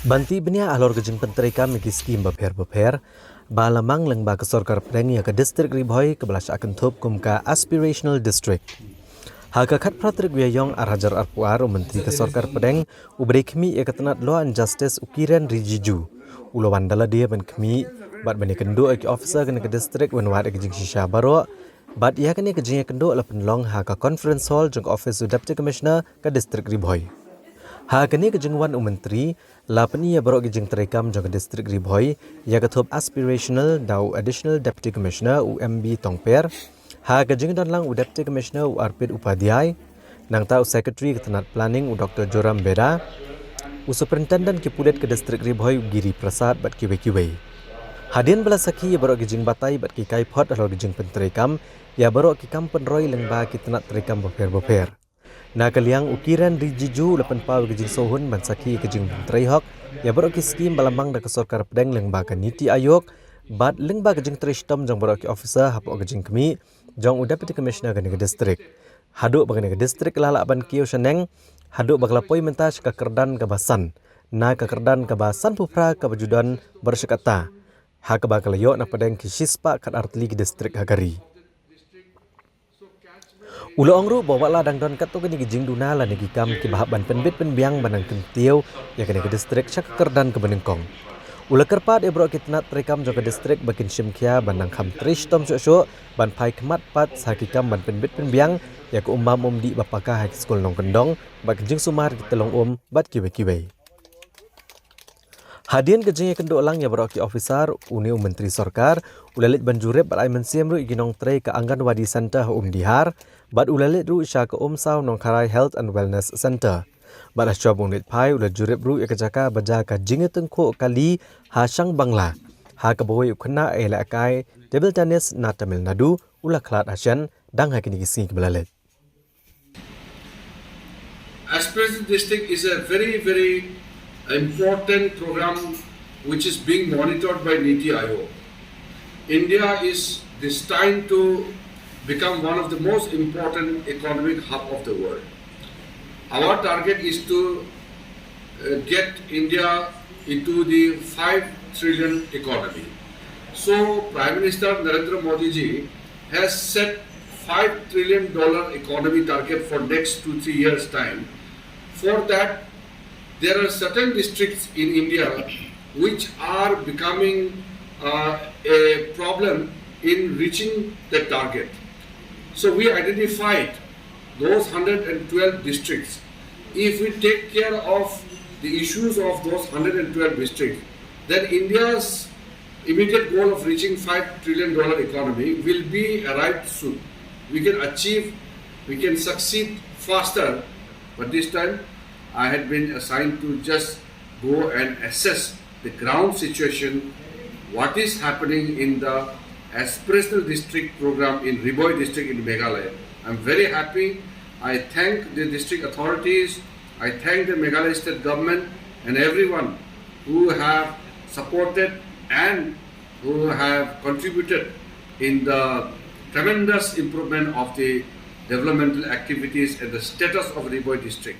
Banti benia alor ke Jingpyntreikam ke Skhim beper balamang lyngba ke sorkar prengi ke distrik Bhoi ke belas akan thup kum ka Aspirational district. Haka khat pratrik wiayong arhajar arpuar menteri ke sorkar pedeng ubri khmi ekatanat law and justice Kiren Rijiju. Ulawan dala dia ban khmi bat bani kendo ke officer ke distrik wanwat ke jing shisha baro bat ia kene ke jing kendo la penlong haka conference hall jong office deputy commissioner ke distrik Bhoi. Hakani ke jengwan menteri lapani ya barok ke Jingpyntreikam jong distrik Bhoi ya ke thup Aspirational dau additional deputy commissioner UMB Tongper ha ke jingdan lang deputy commissioner Arpit Upadhyay nang tau secretary ke tenat planning Dr. Jurip Beda superintendent ke pulet ke distrik Bhoi Giri Prasad bat kiwe hadian belasaki ya barok ke jingbatai bat ki kai phot alor ke Jingpyntreikam ya barok ki kampen roy lyngba ki tenat Treikam beper na kaliang Kiren Rijiju lepan pau ke jing sohun bansaki ke Jingpyntreikam ya barok ki Skhim balamang da ke sorkar pedeng lyngba ke niti ayok bat lyngba ke Jingpyntreikam jong barok ki officer hapok ke jingkmi jong deputy commissioner ke distrik haduk bagane ke distrik lalak ban kiu seneng haduk baglapoi mentas ke kerdan ke basan na ke kerdan ke basan pupra ke bajudan bersekata ha ke baglayok na pedeng ki sispa kat artli ke distrik hagari. Ulo ongru bawa la dang don kato kini jing duna la negi kam ki bahab ban penbit penbiang banang kentiau ya kini ke distrik syak kerdan ke benengkong. Ula kerpat ebro ki tenat Treikam jong ke distrik bakin simkia banang kam trish tom syok ban pai kemat pat sakikam ban penbit penbiang ya ke umam di bapaka high school nong kendong bak jing sumar ki telong bat kiwe. Hadian ke jing kendo lang ya barok ki officer uni menteri sorkar ulalit ban Jurip bat ai mensiam ru iginong trei ke Anganwadi Center Dihar bat ulalit ru isya ke saw nong Karai Health and Wellness Center. Bat asjob unit pai ulat Jurip ru ikajaka baja ka jing tengko kali hasang Bangla. Ha ke Bhoi ukna ela kai table tennis na Tamil Nadu ula klat Asian dang hakini kising belalet. Aspirational district is a very important program which is being monitored by Niti Aayog. India is destined to become one of the most important economic hub of the world. Our target is to get India into the 5 trillion economy. So Prime Minister Narendra Modi ji has set $5 trillion economy target for next 2-3 years time. For that, there are certain districts in India which are becoming a problem in reaching the target. So we identified those 112 districts. If we take care of the issues of those 112 districts, then India's immediate goal of reaching $5 trillion economy will be arrived soon. We can succeed faster, but this time I had been assigned to just go and assess the ground situation, what is happening in the Aspirational district program in Bhoi district in Meghalaya. I'm very happy. I thank the district authorities, I thank the Meghalaya state government and everyone who have supported and who have contributed in the tremendous improvement of the developmental activities and the status of Bhoi district.